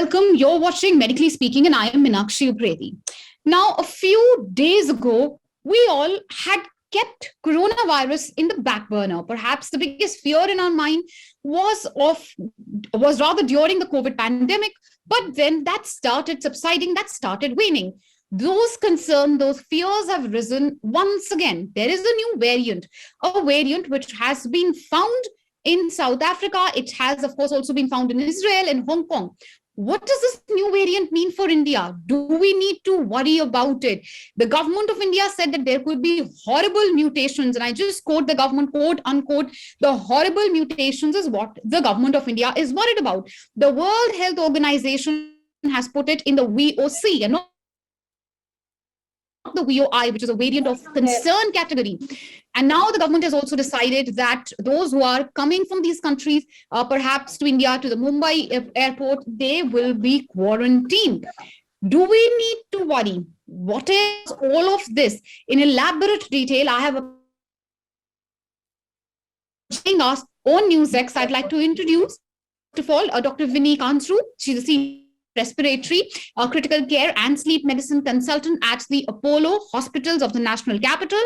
Welcome. You're watching Medically Speaking, and I am Meenakshi Upredi. Now, a few days ago, we all had kept coronavirus in the back burner. Perhaps the biggest fear in our mind was rather during the COVID pandemic, but then that started subsiding, that started waning. Those concerns, those fears have risen once again. There is a new variant, a variant which has been found in South Africa. It has, of course, also been found in Israel and Hong Kong. What does this new variant mean for India? Do we need to worry about it? The government of India said that there could be horrible mutations, and I just quote the government, quote unquote, the horrible mutations is what the government of India is worried about. The World Health Organization has put it in the VOC and not the VOI, which is a variant of concern category. And now the government has also decided that those who are coming from these countries, perhaps to India, to the Mumbai airport, they will be quarantined. Do we need to worry? What is all of this? In elaborate detail, I have us on NewsX. I'd like to introduce, first of all, Dr. Vinnie Kansu. She's a senior respiratory, critical care and sleep medicine consultant at the Apollo Hospitals of the National Capital.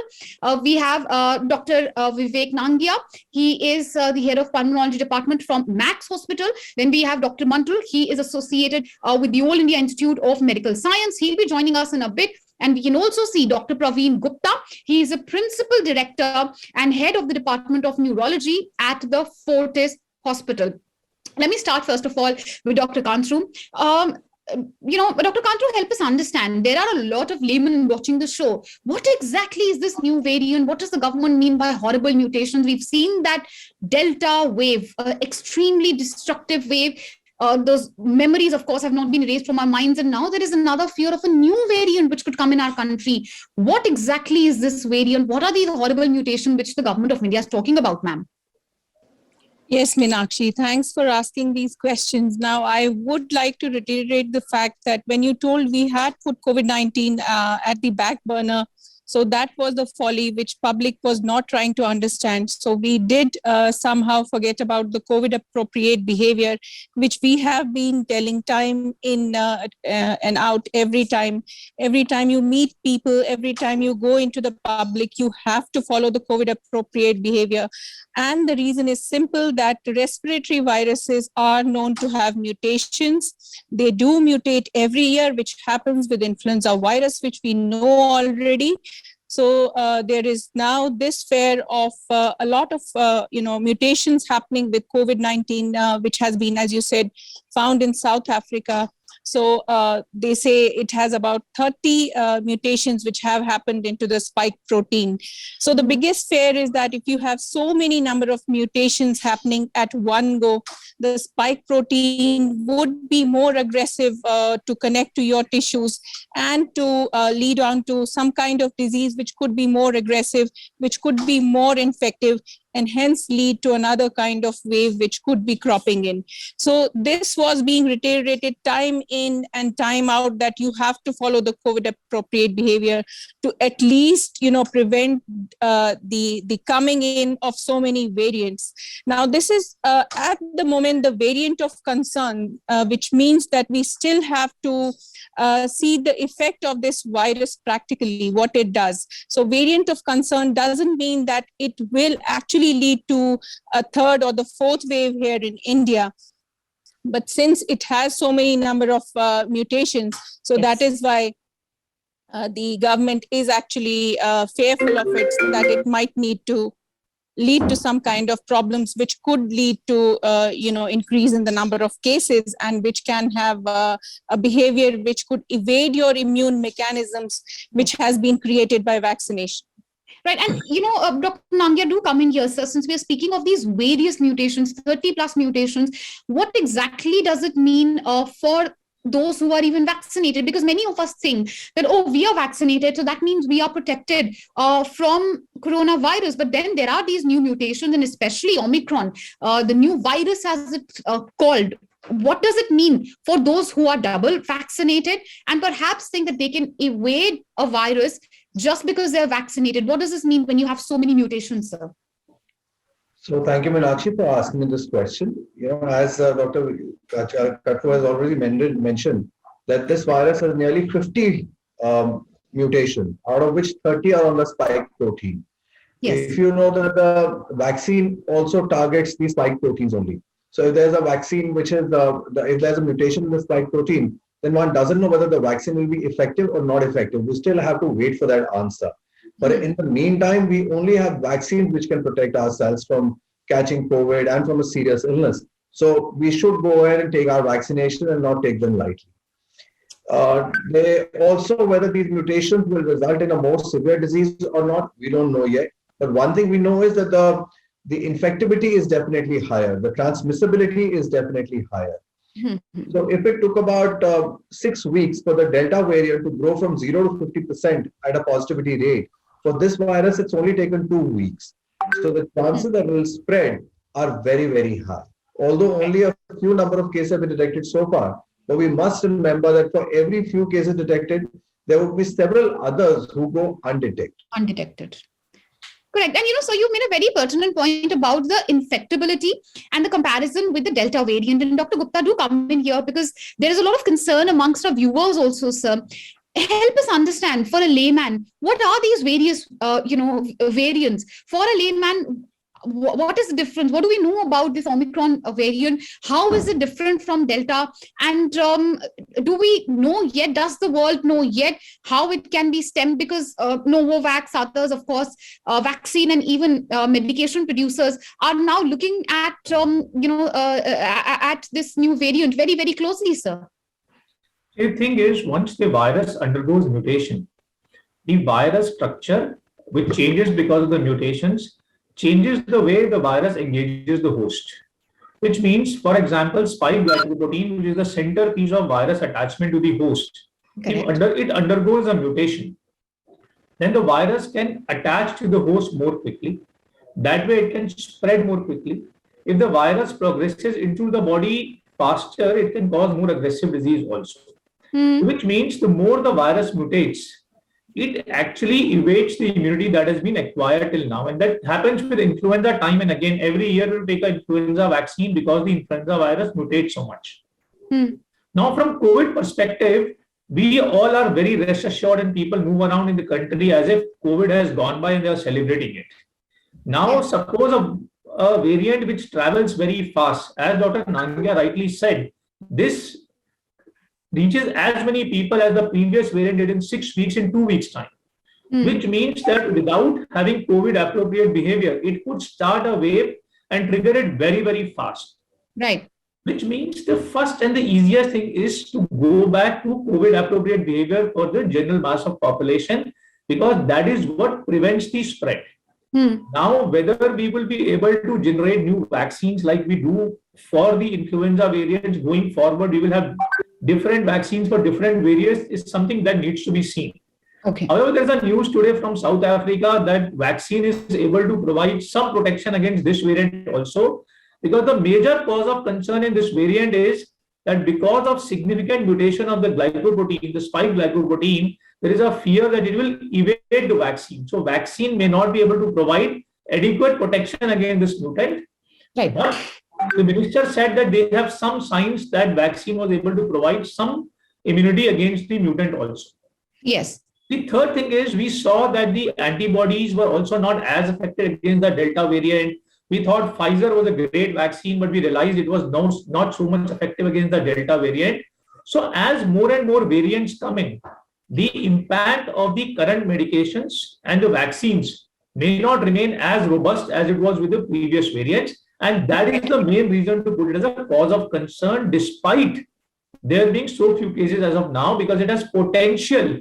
We have Dr. Vivek Nangia. He is the head of pulmonology department from Max Hospital. Then we have Dr. Mantul. He is associated with the All India Institute of Medical Science. He'll be joining us in a bit. And we can also see Dr. Praveen Gupta. He is a principal director and head of the Department of Neurology at the Fortis Hospital. Let me start, first of all, with Dr. Kantru. Dr. Kantru, help us understand. There are a lot of laymen watching the show. What exactly is this new variant? What does the government mean by horrible mutations? We've seen that Delta wave, extremely destructive wave. Those memories, of course, have not been erased from our minds. And now there is another fear of a new variant which could come in our country. What exactly is this variant? What are these horrible mutations which the government of India is talking about, ma'am? Yes, Meenakshi, thanks for asking these questions. Now, I would like to reiterate the fact that when you told we had put COVID-19 at the back burner, so that was the folly which public was not trying to understand. So we did somehow forget about the COVID appropriate behavior, which we have been telling time in and out every time. Every time you meet people, every time you go into the public, you have to follow the COVID appropriate behavior. And the reason is simple, that respiratory viruses are known to have mutations. They do mutate every year, which happens with influenza virus, which we know already. So there is now this fear of a lot of mutations happening with COVID-19, which has been, as you said, found in South Africa. So they say it has about 30 mutations which have happened into the spike protein. So the biggest fear is that if you have so many number of mutations happening at one go, the spike protein would be more aggressive to connect to your tissues and to lead on to some kind of disease which could be more aggressive, which could be more infective, and hence lead to another kind of wave which could be cropping in. So this was being reiterated time in and time out, that you have to follow the COVID appropriate behavior to at least, prevent the coming in of so many variants. Now, this is at the moment the variant of concern, which means that we still have to see the effect of this virus practically, what it does. So variant of concern doesn't mean that it will actually lead to a third or the fourth wave here in India. But since it has so many number of mutations, so yes, that is why the government is actually fearful of it, that it might need to lead to some kind of problems which could lead to increase in the number of cases, and which can have a behavior which could evade your immune mechanisms which has been created by vaccination. Right. And, Dr. Nangia, do come in here, sir, since we are speaking of these various mutations, 30 plus mutations, what exactly does it mean for those who are even vaccinated? Because many of us think that, we are vaccinated, so that means we are protected from coronavirus. But then there are these new mutations, and especially Omicron, the new virus, as it's called. What does it mean for those who are double vaccinated and perhaps think that they can evade a virus just because they're vaccinated? What does this mean when you have so many mutations, sir? So thank you, Meenakshi, for asking me this question. As Dr. Katru has already mentioned, that this virus has nearly 50 mutations, out of which 30 are on the spike protein. Yes. If you know that the vaccine also targets the spike proteins only. So if there's a vaccine which is if there's a mutation in the spike protein, then one doesn't know whether the vaccine will be effective or not effective. We still have to wait for that answer. But in the meantime, we only have vaccines which can protect ourselves from catching COVID and from a serious illness. So we should go ahead and take our vaccination and not take them lightly. They also, whether these mutations will result in a more severe disease or not, we don't know yet. But one thing we know is that the infectivity is definitely higher. The transmissibility is definitely higher. So if it took about 6 weeks for the Delta variant to grow from 0 to 50% at a positivity rate, for this virus, it's only taken 2 weeks. So the chances that it will spread are very, very high. Although only a few number of cases have been detected so far, but we must remember that for every few cases detected, there will be several others who go undetected. Undetected. Correct. And so you made a very pertinent point about the infectability and the comparison with the Delta variant. And Dr. Gupta, do come in here because there is a lot of concern amongst our viewers also, sir. Help us understand, for a layman, what are these various, variants? For a layman, what is the difference? What do we know about this Omicron variant? How is it different from Delta? And do we know yet? Does the world know yet how it can be stemmed? Because Novavax, others, of course, vaccine and even medication producers are now looking at, at this new variant very, very closely, sir. The thing is, once the virus undergoes mutation, the virus structure, which changes because of the mutations, changes the way the virus engages the host. Which means, for example, spike glycoprotein, which is the centerpiece of virus attachment to the host, if it undergoes a mutation, then the virus can attach to the host more quickly. That way it can spread more quickly. If the virus progresses into the body faster, it can cause more aggressive disease also. Which means the more the virus mutates, it actually evades the immunity that has been acquired till now. And that happens with influenza time and again. Every year we'll take an influenza vaccine because the influenza virus mutates so much. Now, from COVID perspective, we all are very rest assured and people move around in the country as if COVID has gone by and they are celebrating it. Now, suppose a variant which travels very fast, as Dr. Nangia rightly said, this reaches as many people as the previous variant did in 6 weeks in 2 weeks' time. Which means that without having COVID appropriate behavior, it could start a wave and trigger it very, very fast. Right. Which means the first and the easiest thing is to go back to COVID appropriate behavior for the general mass of population, because that is what prevents the spread. Now, whether we will be able to generate new vaccines like we do for the influenza variants going forward, we will have different vaccines for different variants, is something that needs to be seen. Okay. However, there's a news today from South Africa that vaccine is able to provide some protection against this variant also, because the major cause of concern in this variant is that because of significant mutation of the glycoprotein, the spike glycoprotein, there is a fear that it will evade the vaccine. So vaccine may not be able to provide adequate protection against this mutant. Right. But the minister said that they have some signs that vaccine was able to provide some immunity against the mutant also. Yes. The third thing is we saw that the antibodies were also not as effective against the Delta variant. We thought Pfizer was a great vaccine, but we realized it was not so much effective against the Delta variant. So as more and more variants come in, the impact of the current medications and the vaccines may not remain as robust as it was with the previous variants. And that is the main reason to put it as a cause of concern, despite there being so few cases as of now, because it has potential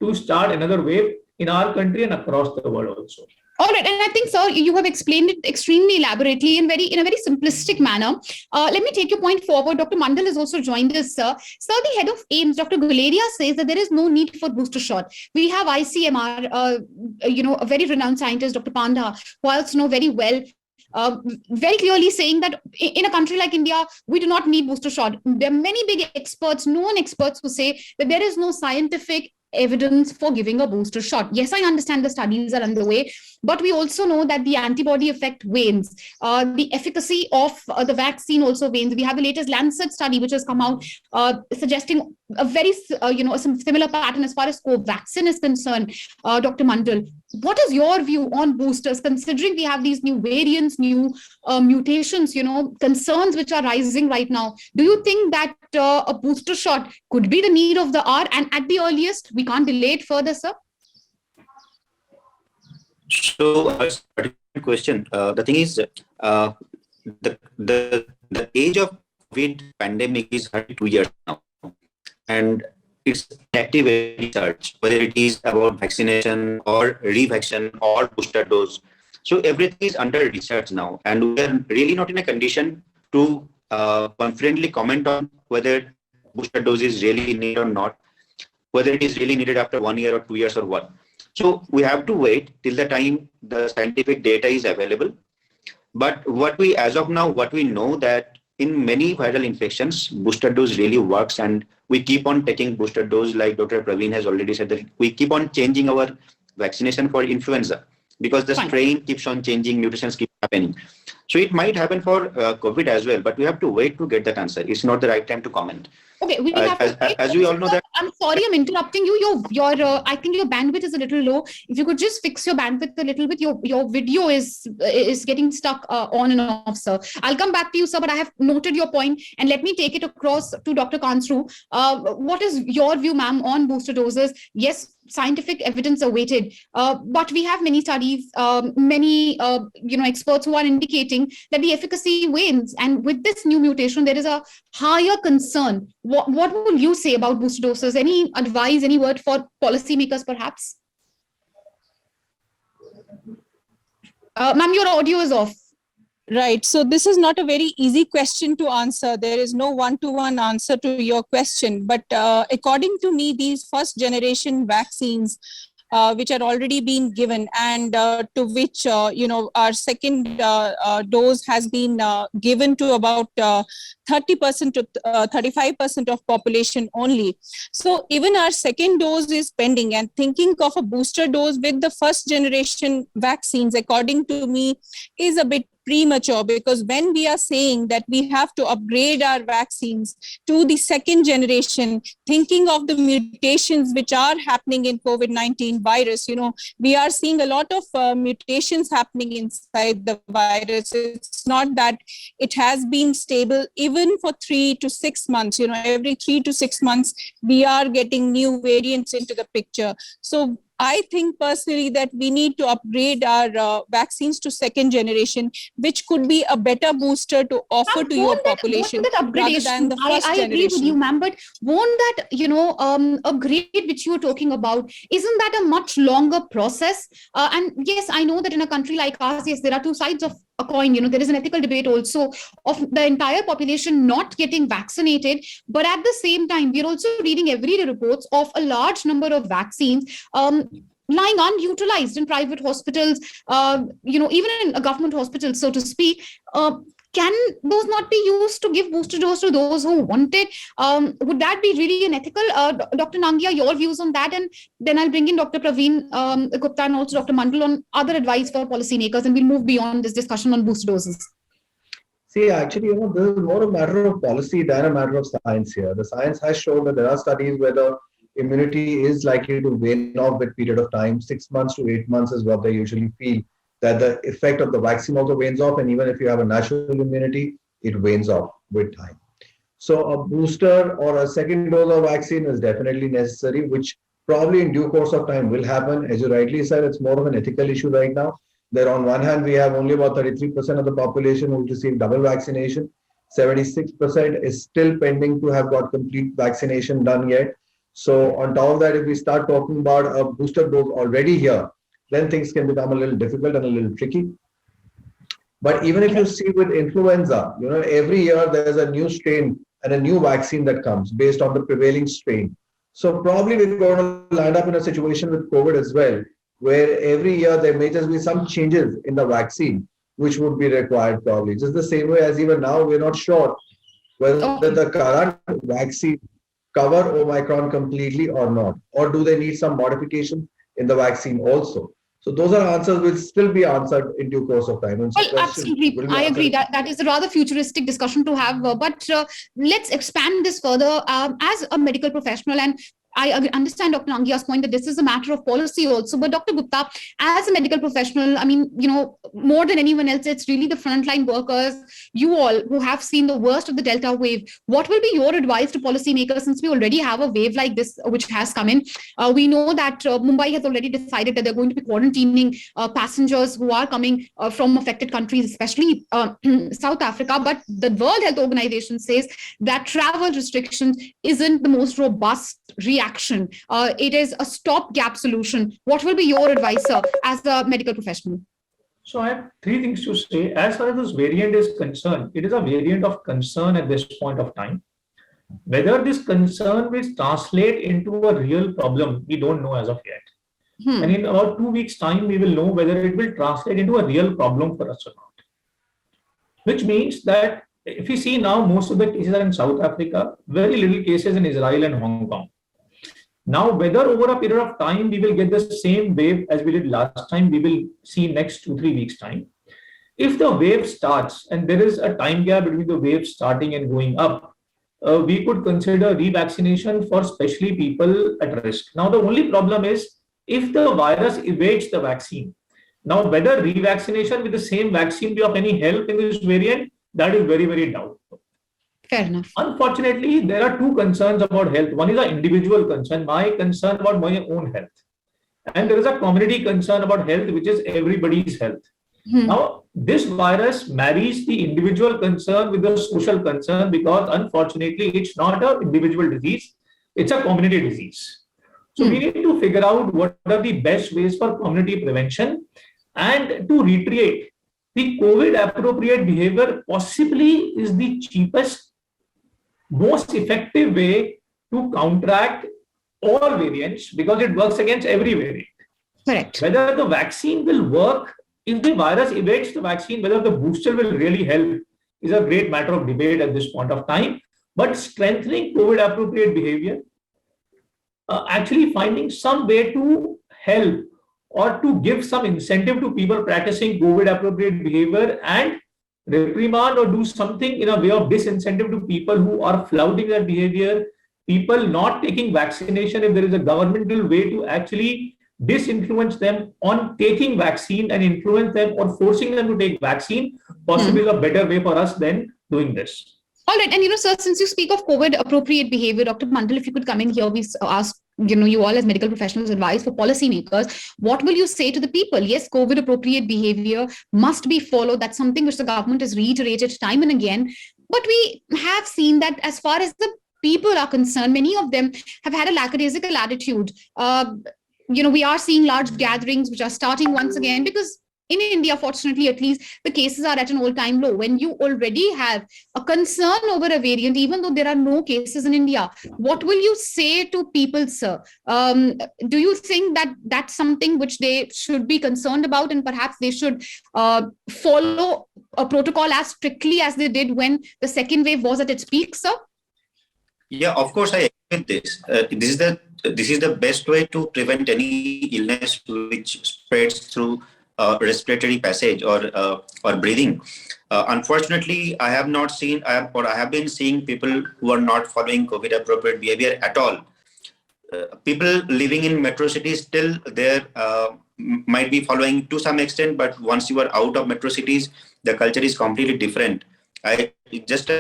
to start another wave in our country and across the world also. All right, and I think, sir, you have explained it extremely elaborately and in a very simplistic manner. Let me take your point forward. Dr. Mandal has also joined us, sir. Sir, the head of AIMS, Dr. Guleria, says that there is no need for booster shot. We have ICMR, a very renowned scientist, Dr. Panda, who I also know very well, very clearly saying that in a country like India, we do not need booster shot. There are many big experts, known experts, who say that there is no scientific evidence for giving a booster shot. Yes, I understand the studies are underway, but we also know that the antibody effect wanes. The efficacy of the vaccine also wanes. We have the latest Lancet study, which has come out suggesting a very, some similar pattern as far as Covaxin is concerned. Dr. Mandal, what is your view on boosters, considering we have these new variants, new mutations, concerns which are rising right now? Do you think that a booster shot could be the need of the hour, and at the earliest, we can't delay it further, sir? So, question. The thing is, the age of COVID pandemic is 32 years now, and it's active research, whether it is about vaccination or revaccination or booster dose. So everything is under research now, and we are really not in a condition to confidently comment on whether booster dose is really needed or not, whether it is really needed after 1 year or 2 years or what. So we have to wait till the time the scientific data is available. But as of now, what we know that in many viral infections, booster dose really works, and we keep on taking booster dose, like Dr. Praveen has already said, that we keep on changing our vaccination for influenza because the strain keeps on changing, mutations keep happening. So it might happen for COVID as well, but we have to wait to get that answer. It's not the right time to comment. Okay, we have as we all know that. I'm sorry, I'm interrupting you. Your I think your bandwidth is a little low. If you could just fix your bandwidth a little bit, your video is getting stuck on and off, sir. I'll come back to you, sir, but I have noted your point, and let me take it across to Dr. Kansru. What is your view, ma'am, on booster doses? Yes, scientific evidence awaited, but we have many studies, many experts who are indicating that the efficacy wanes, and with this new mutation, there is a higher concern. What will you say about booster doses? Any advice, any word for policymakers, perhaps? Ma'am, your audio is off. Right. So this is not a very easy question to answer. There is no one-to-one answer to your question. But according to me, these first generation vaccines, which are already been given, and to which, our second dose has been given to about 30% to 35% of population only. So even our second dose is pending, and thinking of a booster dose with the first generation vaccines, according to me, is a bit premature, because when we are saying that we have to upgrade our vaccines to the second generation, thinking of the mutations which are happening in COVID-19 virus, we are seeing a lot of mutations happening inside the virus. It's not that it has been stable even for 3 to 6 months. Every 3 to 6 months, we are getting new variants into the picture. So I think personally that we need to upgrade our vaccines to second generation, which could be a better booster to offer to your population rather than the first generation. I agree with you, ma'am, but won't that, upgrade which you're talking about, isn't that a much longer process? And yes, I know that in a country like ours, yes, there are two sides of a coin. There is an ethical debate also of the entire population not getting vaccinated, but at the same time, we're also reading everyday reports of a large number of vaccines lying unutilized in private hospitals, even in government hospitals, so to speak. Can those not be used to give booster dose to those who want it? Would that be really unethical? Dr. Nangia, your views on that, and then I'll bring in Dr. Praveen Gupta and also Dr. Mandal on other advice for policymakers, and we'll move beyond this discussion on booster doses. See, actually, this is more a matter of policy than a matter of science here. The science has shown that there are studies where the immunity is likely to wane off with period of time. 6 months to 8 months is what they usually feel, that the effect of the vaccine also wanes off, and even if you have a natural immunity, it wanes off with time. So a booster or a second dose of vaccine is definitely necessary, which probably in due course of time will happen. As you rightly said, it's more of an ethical issue right now. There on one hand, we have only about 33% of the population who receive double vaccination. 76% is still pending to have got complete vaccination done yet. So on top of that, if we start talking about a booster dose already here, then things can become a little difficult and a little tricky. But even if you see with influenza, every year there's a new strain and a new vaccine that comes based on the prevailing strain. So probably we're going to land up in a situation with COVID as well, where every year there may just be some changes in the vaccine, which would be required probably. Just the same way as even now, we're not sure whether the current vaccine cover Omicron completely or not? Or do they need some modification in the vaccine also? So those are answers will still be answered in due course of time. And so Well, questions absolutely. will be I agree answered. that is a rather futuristic discussion to have. But let's expand this further. As a medical professional, and I understand Dr. Nangia's point that this is a matter of policy also. But Dr. Gupta, as a medical professional, I mean, more than anyone else, it's really the frontline workers, you all who have seen the worst of the Delta wave. What will be your advice to policymakers, since we already have a wave like this which has come in? We know that Mumbai has already decided that they're going to be quarantining passengers who are coming from affected countries, especially South Africa. But the World Health Organization says that travel restrictions isn't the most robust reaction. It is a stopgap solution. What will be your advice, sir, as a medical professional? So I have three things to say. As far as this variant is concerned, it is a variant of concern at this point of time. Whether this concern will translate into a real problem, we don't know as of yet. And in about 2 weeks' time, we will know whether it will translate into a real problem for us or not. Which means that if you see now, most of the cases are in South Africa, very little cases in Israel and Hong Kong. Now, whether over a period of time we will get the same wave as we did last time, we will see next 2-3 weeks' time. If the wave starts and there is a time gap between the wave starting and going up, we could consider revaccination for especially people at risk. Now, the only problem is if the virus evades the vaccine. Now, whether revaccination with the same vaccine be of any help in this variant, that is very, very doubtful. Fair enough. Unfortunately, there are two concerns about health. One is an individual concern, my concern about my own health. And there is a community concern about health, which is everybody's health. Now, this virus marries the individual concern with the social concern because unfortunately, it's not an individual disease, it's a community disease. So we need to figure out what are the best ways for community prevention. And to reiterate, the COVID appropriate behavior possibly is the cheapest, most effective way to counteract all variants because it works against every variant. Correct. Whether the vaccine will work, if the virus evades the vaccine, whether the booster will really help is a great matter of debate at this point of time. But strengthening COVID appropriate behavior, actually finding some way to help or to give some incentive to people practicing COVID appropriate behavior and reprimand or do something in a way of disincentive to people who are flouting that behavior, people not taking vaccination. If there is a governmental way to actually disinfluence them on taking vaccine and influence them or forcing them to take vaccine, possibly is a better way for us than doing this. All right. And, sir, since you speak of COVID appropriate behavior, Dr. Mandal, if you could come in here, we ask, you all as medical professionals advise for policymakers, what will you say to the people? Yes, COVID appropriate behavior must be followed. That's something which the government has reiterated time and again. But we have seen that as far as the people are concerned, many of them have had a lackadaisical attitude. We are seeing large gatherings which are starting once again because in India, fortunately, at least, the cases are at an all-time low. When you already have a concern over a variant, even though there are no cases in India, what will you say to people, sir? Do you think that that's something which they should be concerned about and perhaps they should follow a protocol as strictly as they did when the second wave was at its peak, sir? Yeah, of course, I agree with this. This is the best way to prevent any illness which spreads through respiratory passage or breathing. Unfortunately, I have been seeing people who are not following COVID appropriate behavior at all. People living in metro cities still there might be following to some extent, but once you are out of metro cities, the culture is completely different. Just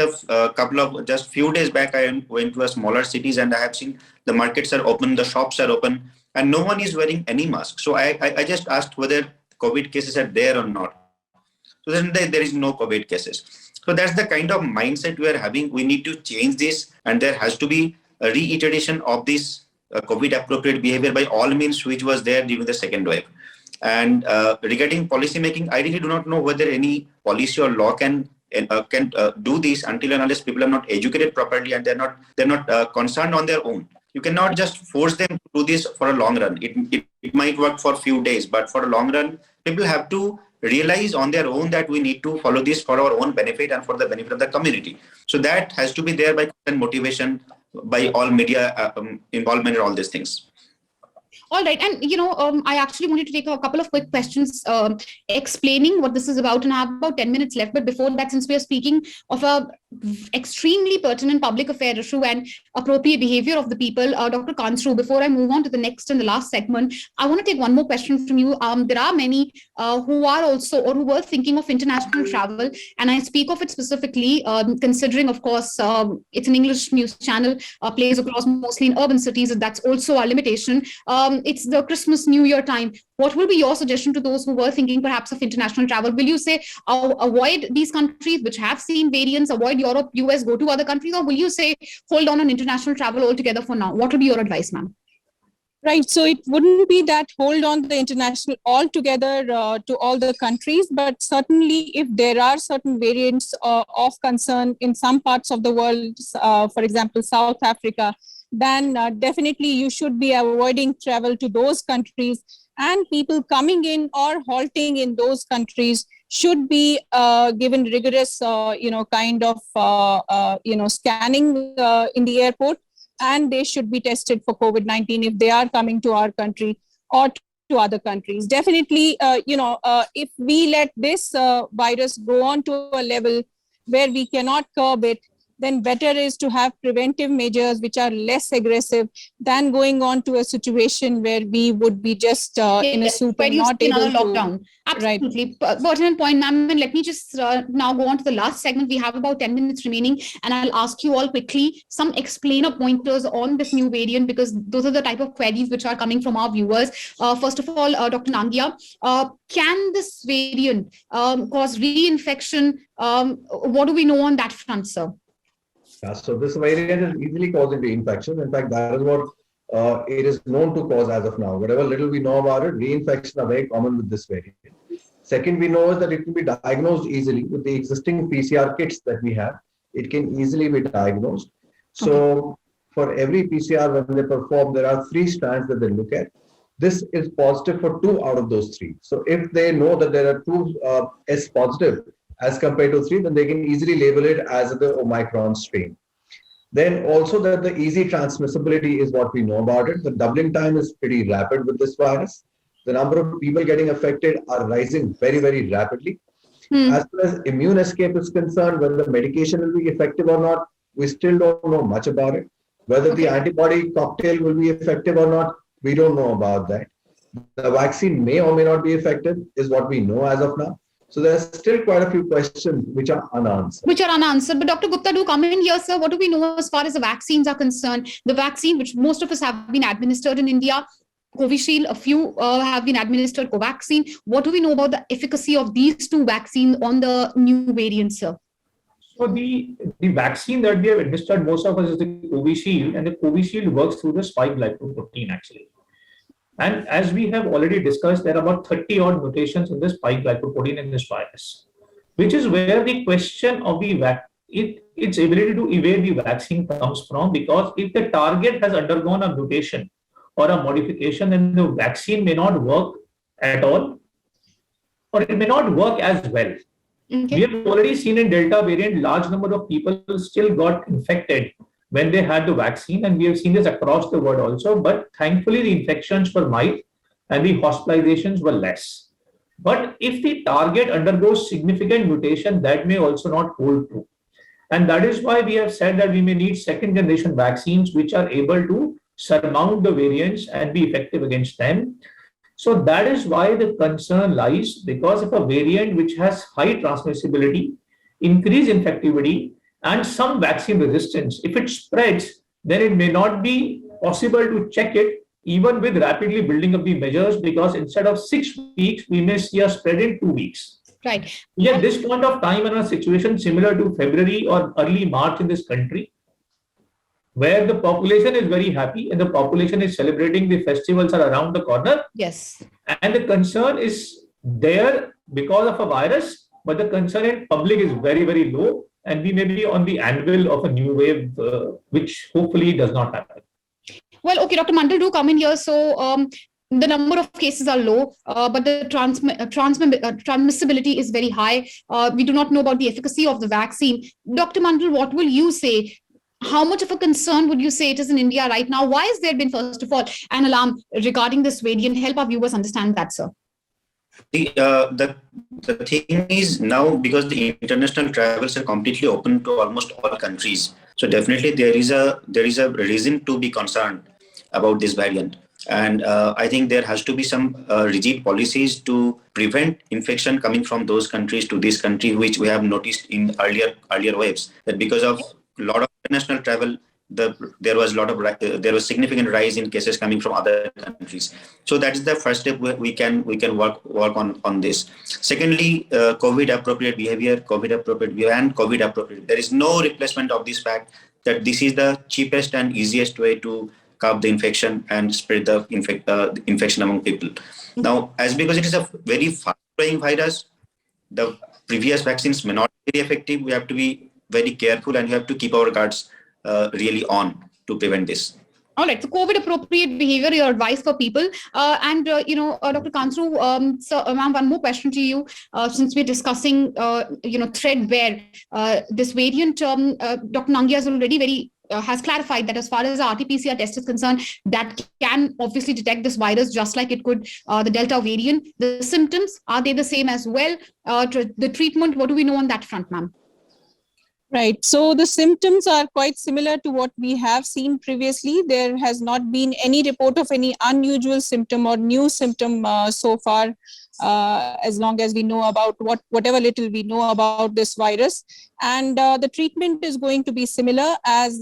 few days back, I went to a smaller cities and I have seen the markets are open, the shops are open, and no one is wearing any mask. So I just asked whether COVID cases are there or not. So then there is no COVID cases. So that's the kind of mindset we are having. We need to change this, and there has to be a reiteration of this COVID appropriate behavior by all means, which was there during the second wave. And regarding policy making, I really do not know whether any policy or law can do this until and unless people are not educated properly and they're not concerned on their own. You cannot just force them to do this for a long run. It might work for a few days, but for a long run, people have to realize on their own that we need to follow this for our own benefit and for the benefit of the community. So that has to be there by constant motivation, by all media involvement and all these things. All right. And, I actually wanted to take a couple of quick questions explaining what this is about, and I have about 10 minutes left. But before that, since we are speaking of a extremely pertinent public affair issue and appropriate behavior of the people, Dr. Kansru, before I move on to the next and the last segment, I want to take one more question from you. There are many who are also or who were thinking of international travel, and I speak of it specifically considering, of course, it's an English news channel, plays across mostly in urban cities, and that's also our limitation. It's the Christmas, New Year time. What will be your suggestion to those who were thinking perhaps of international travel? Will you say avoid these countries which have seen variants, avoid Europe, US, go to other countries, or will you say hold on international travel altogether for now? What would be your advice, ma'am? Right. So it wouldn't be that hold on the international altogether to all the countries, but certainly if there are certain variants of concern in some parts of the world, for example, South Africa, then definitely you should be avoiding travel to those countries, and people coming in or halting in those countries should be given rigorous, kind of, scanning in the airport, and they should be tested for COVID-19 if they are coming to our country or to other countries. Definitely, if we let this virus go on to a level where we cannot curb it, then better is to have preventive measures which are less aggressive than going on to a situation where we would be just in a soup and not able to. Lockdown. Absolutely. Right. Pertinent point, ma'am. And let me just now go on to the last segment. We have about 10 minutes remaining, and I'll ask you all quickly some explainer pointers on this new variant, because those are the type of queries which are coming from our viewers. First of all, Dr. Nangia, can this variant cause reinfection? What do we know on that front, sir? Yeah, so this variant is easily causing reinfection. In fact, that is what it is known to cause as of now. Whatever little we know about it, reinfections are very common with this variant. Second, we know is that it can be diagnosed easily with the existing PCR kits that we have. It can easily be diagnosed. So for every PCR, when they perform, there are 3 strands that they look at. This is positive for 2 out of those 3. So if they know that there are 2 S positive as compared to 3, then they can easily label it as the Omicron strain. Then also that the easy transmissibility is what we know about it. The doubling time is pretty rapid with this virus. The number of people getting affected are rising very, very rapidly. As far as immune escape is concerned, whether the medication will be effective or not, we still don't know much about it. Whether the antibody cocktail will be effective or not, we don't know about that. The vaccine may or may not be effective is what we know as of now. So there's still quite a few questions which are unanswered. But Dr. Gupta, do come in here, sir. What do we know as far as the vaccines are concerned? The vaccine, which most of us have been administered in India, Covishield, a few have been administered Covaxin. What do we know about the efficacy of these 2 vaccines on the new variant, sir? So the vaccine that we have administered, most of us, is the Covishield, and the Covishield works through the spike glycoprotein actually. And as we have already discussed, there are about 30 odd mutations in the spike glycoprotein in this virus, which is where the question of its ability to evade the vaccine comes from, because if the target has undergone a mutation or a modification, then the vaccine may not work at all, or it may not work as well. We have already seen in Delta variant, large number of people still got infected when they had the vaccine, and we have seen this across the world also, but thankfully the infections were mild and the hospitalizations were less. But if the target undergoes significant mutation, that may also not hold true. And that is why we have said that we may need 2nd generation vaccines which are able to surmount the variants and be effective against them. So that is why the concern lies, because if a variant which has high transmissibility, increased infectivity, and some vaccine resistance, if it spreads, then it may not be possible to check it even with rapidly building up the measures, because instead of 6 weeks, we may see a spread in 2 weeks. Right. At this point of time, in a situation similar to February or early March in this country, where the population is very happy and the population is celebrating, the festivals are around the corner. Yes. And the concern is there because of a virus, but the concern in public is very, very low. And we may be on the anvil of a new wave, which hopefully does not happen. Well, okay, Dr. Mandal, do come in here. So the number of cases are low, but the transmissibility is very high. We do not know about the efficacy of the vaccine. Dr. Mandal, what will you say? how much of a concern would you say it is in India right now? Why has there been, first of all, an alarm regarding this variant? Help our viewers understand that, sir. The thing is now, because the international travels are completely open to almost all countries, so definitely there is a reason to be concerned about this variant. And I think there has to be some rigid policies to prevent infection coming from those countries to this country, which we have noticed in earlier waves, that because of a lot of international travel, there was significant rise in cases coming from other countries. So that is the first step we can work on this. Secondly, COVID appropriate behavior, and COVID appropriate. There is no replacement of this fact that this is the cheapest and easiest way to curb the infection and spread the infection among people. Now, because it is a very fast-growing virus, the previous vaccines may not be very effective. We have to be very careful, and we have to keep our guards really on to prevent this. All right. So COVID appropriate behavior, your advice for people. Dr. Kansu, so ma'am, one more question to you. Since we're discussing, threadbare, this variant, Dr. Nangia has already has clarified that as far as the RT-PCR test is concerned, that can obviously detect this virus just like it could the Delta variant. The symptoms, are they the same as well? The treatment, what do we know on that front, ma'am? Right. So the symptoms are quite similar to what we have seen previously. There has not been any report of any unusual symptom or new symptom so far, as long as we know about whatever little we know about this virus. And the treatment is going to be similar, as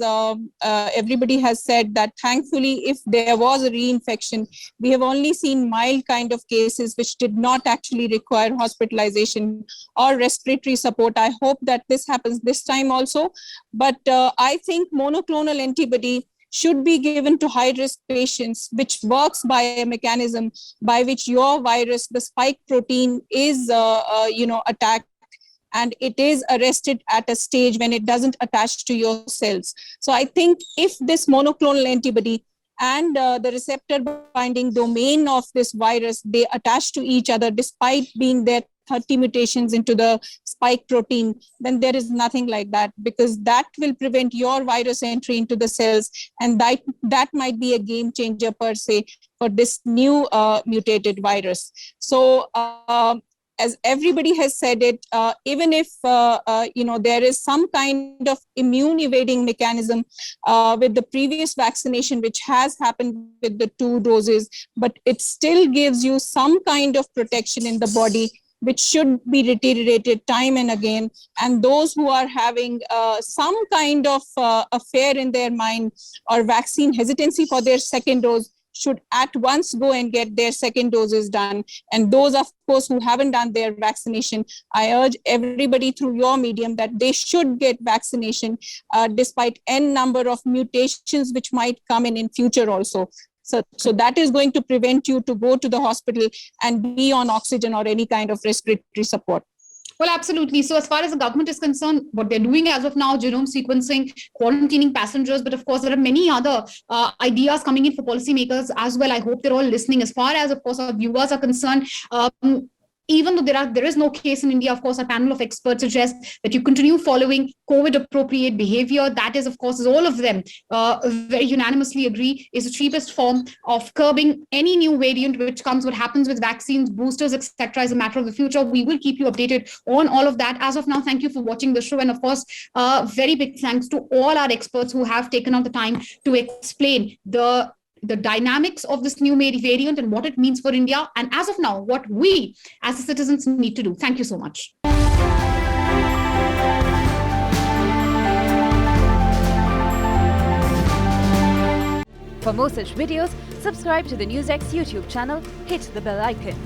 everybody has said, that thankfully, if there was a reinfection, we have only seen mild kind of cases which did not actually require hospitalization or respiratory support. I hope that this happens this time also. But I think monoclonal antibody should be given to high-risk patients, which works by a mechanism by which your virus, the spike protein, is attacked, and it is arrested at a stage when it doesn't attach to your cells. So I think if this monoclonal antibody and the receptor binding domain of this virus, they attach to each other despite being there 30 mutations into the spike protein, then there is nothing like that, because that will prevent your virus entry into the cells, and that might be a game changer per se for this new mutated virus. So as everybody has said it, even if there is some kind of immune evading mechanism with the previous vaccination, which has happened with the 2 doses, but it still gives you some kind of protection in the body, which should be reiterated time and again. And those who are having some kind of affair in their mind or vaccine hesitancy for their second dose should at once go and get their second doses done. And those, of course, who haven't done their vaccination, I urge everybody through your medium that they should get vaccination despite n number of mutations which might come in future also. So that is going to prevent you to go to the hospital and be on oxygen or any kind of respiratory support. Well, absolutely. So as far as the government is concerned, what they're doing as of now, genome sequencing, quarantining passengers, but of course, there are many other ideas coming in for policymakers as well. I hope they're all listening. As far as, of course, our viewers are concerned, even though there is no case in India, of course, a panel of experts suggests that you continue following COVID-appropriate behavior. That is, of course, as all of them very unanimously agree, is the cheapest form of curbing any new variant which comes. What happens with vaccines, boosters, etc., is a matter of the future. We will keep you updated on all of that. As of now, thank you for watching the show. And of course, very big thanks to all our experts who have taken out the time to explain the dynamics of this new variant and what it means for India, and as of now, what we as citizens need to do. Thank you so much. For more such videos, subscribe to the NewsX YouTube channel, hit the bell icon.